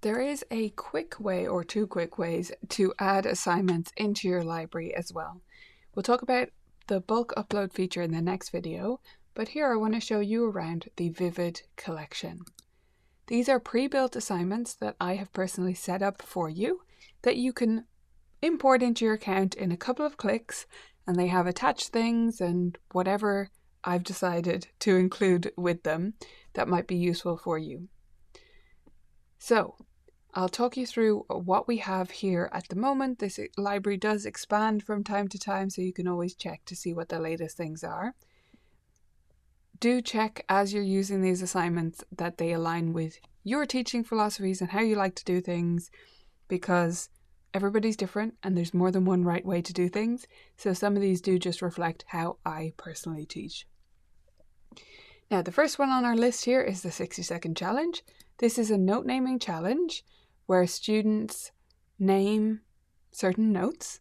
There is a quick way or two quick ways to add assignments into your library as well. We'll talk about the bulk upload feature in the next video, but here I want to show you around the Vivid collection. These are pre-built assignments that I have personally set up for you that you can import into your account in a couple of clicks, and they have attached things and whatever I've decided to include with them that might be useful for you. So I'll talk you through what we have here at the moment. This library does expand from time to time, so you can always check to see what the latest things are. Do check as you're using these assignments that they align with your teaching philosophies and how you like to do things, because everybody's different and there's more than one right way to do things. So some of these do just reflect how I personally teach. Now, the first one on our list here is the 60-second challenge. This is a note naming challenge where students name certain notes,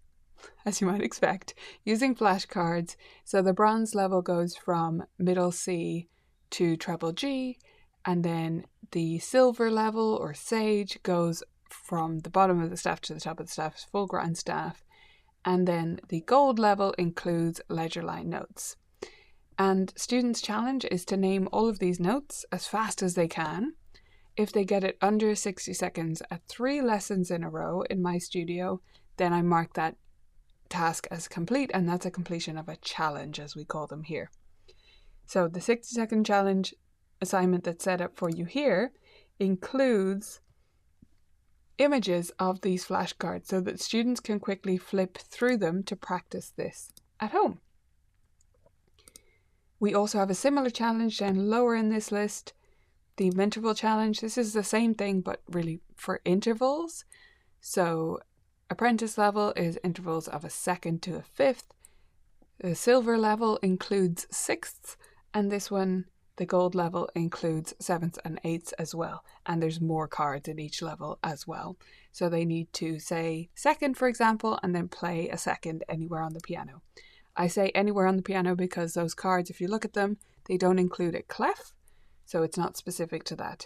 as you might expect, using flashcards. So the bronze level goes from middle C to treble G, and then the silver level or sage goes from the bottom of the staff to the top of the staff, full grand staff, and then the gold level includes ledger line notes. And students' challenge is to name all of these notes as fast as they can. If they get it under 60 seconds at 3 lessons in a row in my studio, then I mark that task as complete, and that's a completion of a challenge, as we call them here. So the 60-second challenge assignment that's set up for you here includes images of these flashcards so that students can quickly flip through them to practice this at home. We also have a similar challenge down lower in this list, the interval challenge. This is the same thing, but really for intervals. So apprentice level is intervals of a second to a fifth. The silver level includes sixths, and this one, the gold level, includes sevenths and eighths as well. And there's more cards in each level as well. So they need to say second, for example, and then play a second anywhere on the piano. I say anywhere on the piano because those cards, if you look at them, they don't include a clef, so it's not specific to that.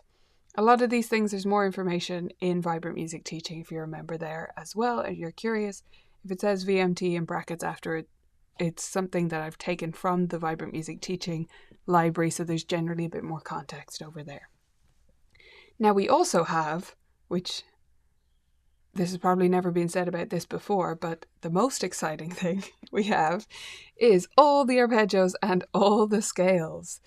A lot of these things, there's more information in Vibrant Music Teaching if you're a member there as well, and you're curious. If it says VMT in brackets after it, it's something that I've taken from the Vibrant Music Teaching library, so there's generally a bit more context over there. Now we also have, which this has probably never been said about this before, but the most exciting thing we have is all the arpeggios and all the scales.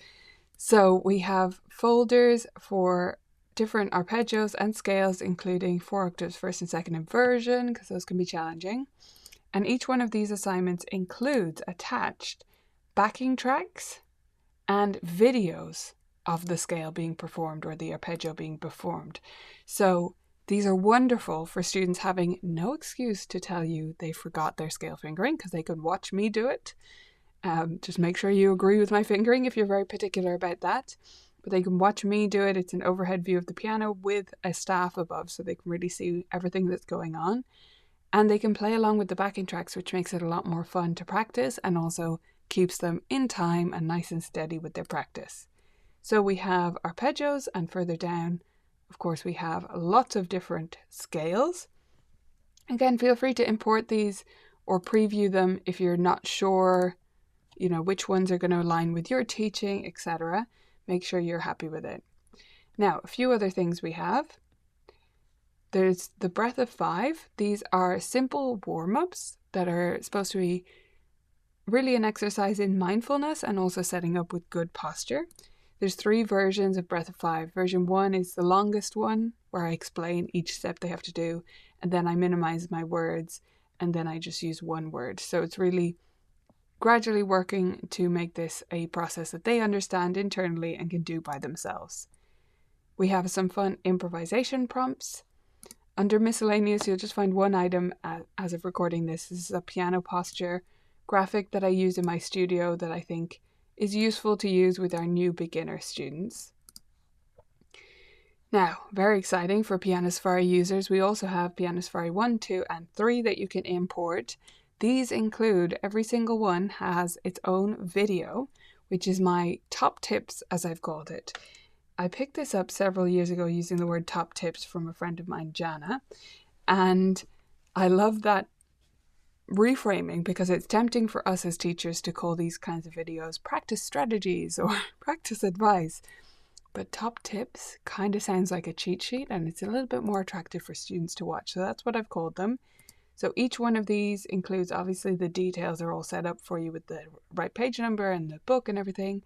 So we have folders for different arpeggios and scales, including 4 octaves, first and second inversion, because those can be challenging. And each one of these assignments includes attached backing tracks and videos of the scale being performed or the arpeggio being performed. So these are wonderful for students having no excuse to tell you they forgot their scale fingering, because they could watch me do it. Just make sure you agree with my fingering if you're very particular about that. But they can watch me do it. It's an overhead view of the piano with a staff above, so they can really see everything that's going on. And they can play along with the backing tracks, which makes it a lot more fun to practice and also keeps them in time and nice and steady with their practice. So we have arpeggios, and further down, of course, we have lots of different scales. Again, feel free to import these or preview them if you're not sure, which ones are going to align with your teaching, etc. Make sure you're happy with it. Now, a few other things we have. There's the Breath of 5. These are simple warm-ups that are supposed to be really an exercise in mindfulness and also setting up with good posture. There's 3 versions of Breath of 5. Version 1 is the longest one, where I explain each step they have to do, and then I minimize my words, and then I just use one word. So it's really gradually working to make this a process that they understand internally and can do by themselves. We have some fun improvisation prompts. Under miscellaneous, you'll just find one item as of recording this. This is a piano posture graphic that I use in my studio that I think is useful to use with our new beginner students. Now, very exciting for Piano Safari users, we also have Piano Safari 1, 2, and 3 that you can import. These include, every single one has its own video, which is my top tips, as I've called it. I picked this up several years ago using the word top tips from a friend of mine, Jana, and I love that reframing because it's tempting for us as teachers to call these kinds of videos practice strategies or practice advice. But top tips kind of sounds like a cheat sheet, and it's a little bit more attractive for students to watch. So that's what I've called them. So each one of these includes, obviously the details are all set up for you with the right page number and the book and everything.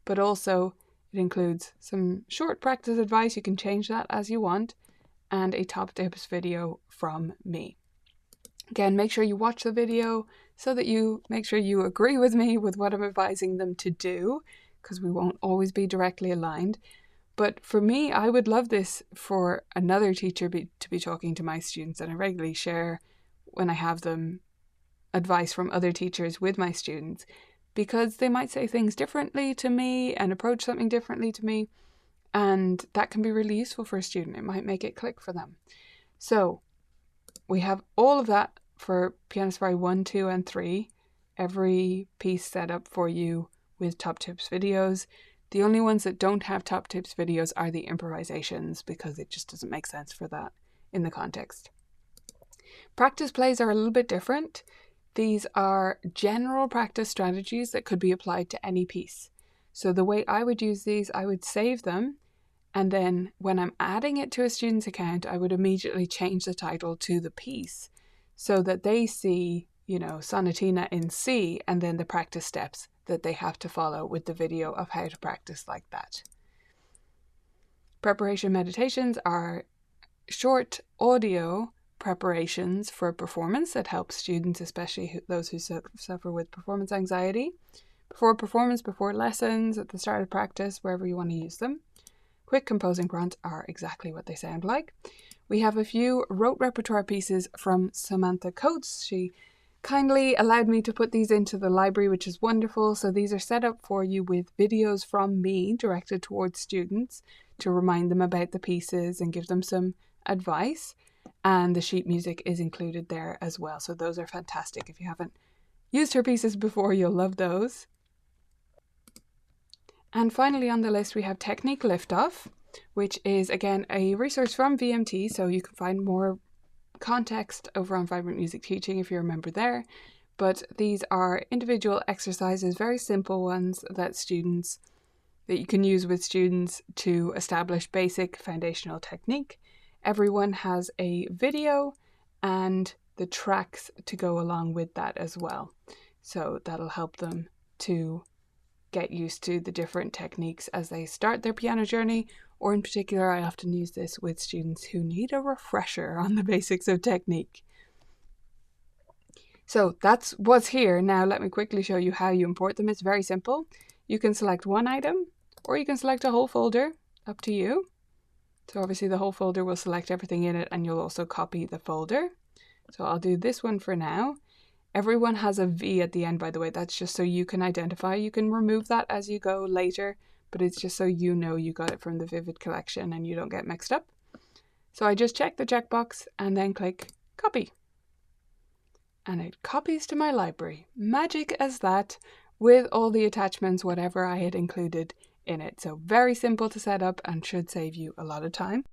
But also it includes some short practice advice. You can change that as you want. And a top tips video from me. Again, make sure you watch the video so that you make sure you agree with me with what I'm advising them to do, because we won't always be directly aligned. But for me, I would love this for another teacher to be talking to my students, and I regularly share when I have them advice from other teachers with my students, because they might say things differently to me and approach something differently to me, and that can be really useful for a student. It might make it click for them. So we have all of that for Piano Safari 1, 2, and 3. Every piece set up for you with top tips videos. The only ones that don't have top tips videos are the improvisations, because it just doesn't make sense for that in the context. Practice plays are a little bit different. These are general practice strategies that could be applied to any piece. So the way I would use these, I would save them, and then when I'm adding it to a student's account, I would immediately change the title to the piece so that they see, Sonatina in C, and then the practice steps that they have to follow with the video of how to practice like that. Preparation meditations are short audio preparations for performance that help students, especially those who suffer with performance anxiety, before performance, before lessons, at the start of practice, wherever you want to use them. Quick composing prompts are exactly what they sound like. We have a few rote repertoire pieces from Samantha Coates. She kindly allowed me to put these into the library, which is wonderful. So these are set up for you with videos from me directed towards students to remind them about the pieces and give them some advice. And the sheet music is included there as well. So those are fantastic. If you haven't used her pieces before, you'll love those. And finally on the list, we have Technique Liftoff, which is, again, a resource from VMT. So you can find more context over on Vibrant Music Teaching if you're a member there. But these are individual exercises, very simple ones that you can use with students to establish basic foundational technique. Everyone has a video and the tracks to go along with that as well. So that'll help them to get used to the different techniques as they start their piano journey, or in particular, I often use this with students who need a refresher on the basics of technique. So that's what's here. Now let me quickly show you how you import them. It's very simple. You can select one item, or you can select a whole folder, up to you. So obviously the whole folder will select everything in it, and you'll also copy the folder. So I'll do this one for now. Everyone has a V at the end, by the way. That's just so you can identify. You can remove that as you go later, but it's just so you know you got it from the Vivid collection and you don't get mixed up. So I just check the checkbox and then click copy. And it copies to my library. Magic as that, with all the attachments, whatever I had included in it. So very simple to set up and should save you a lot of time.